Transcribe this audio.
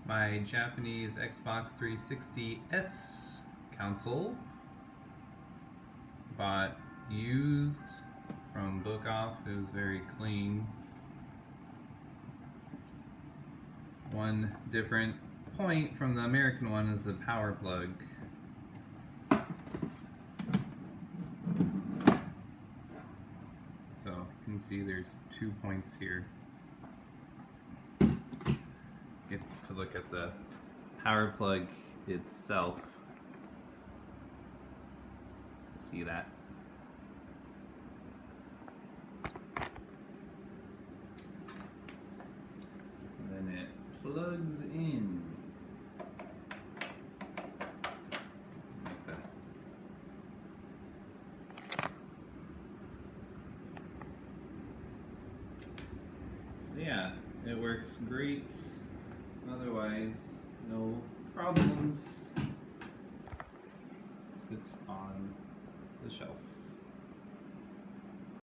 my Japanese Xbox 360S console. Bought used from Book Off. It was very clean. One different point from the American one is the power plug. So you can see there's 2 points here. Get to look at the power plug itself. See that? And then it plugs in. Like that. So yeah, it works great. Otherwise, no problems. Sits on the shelf.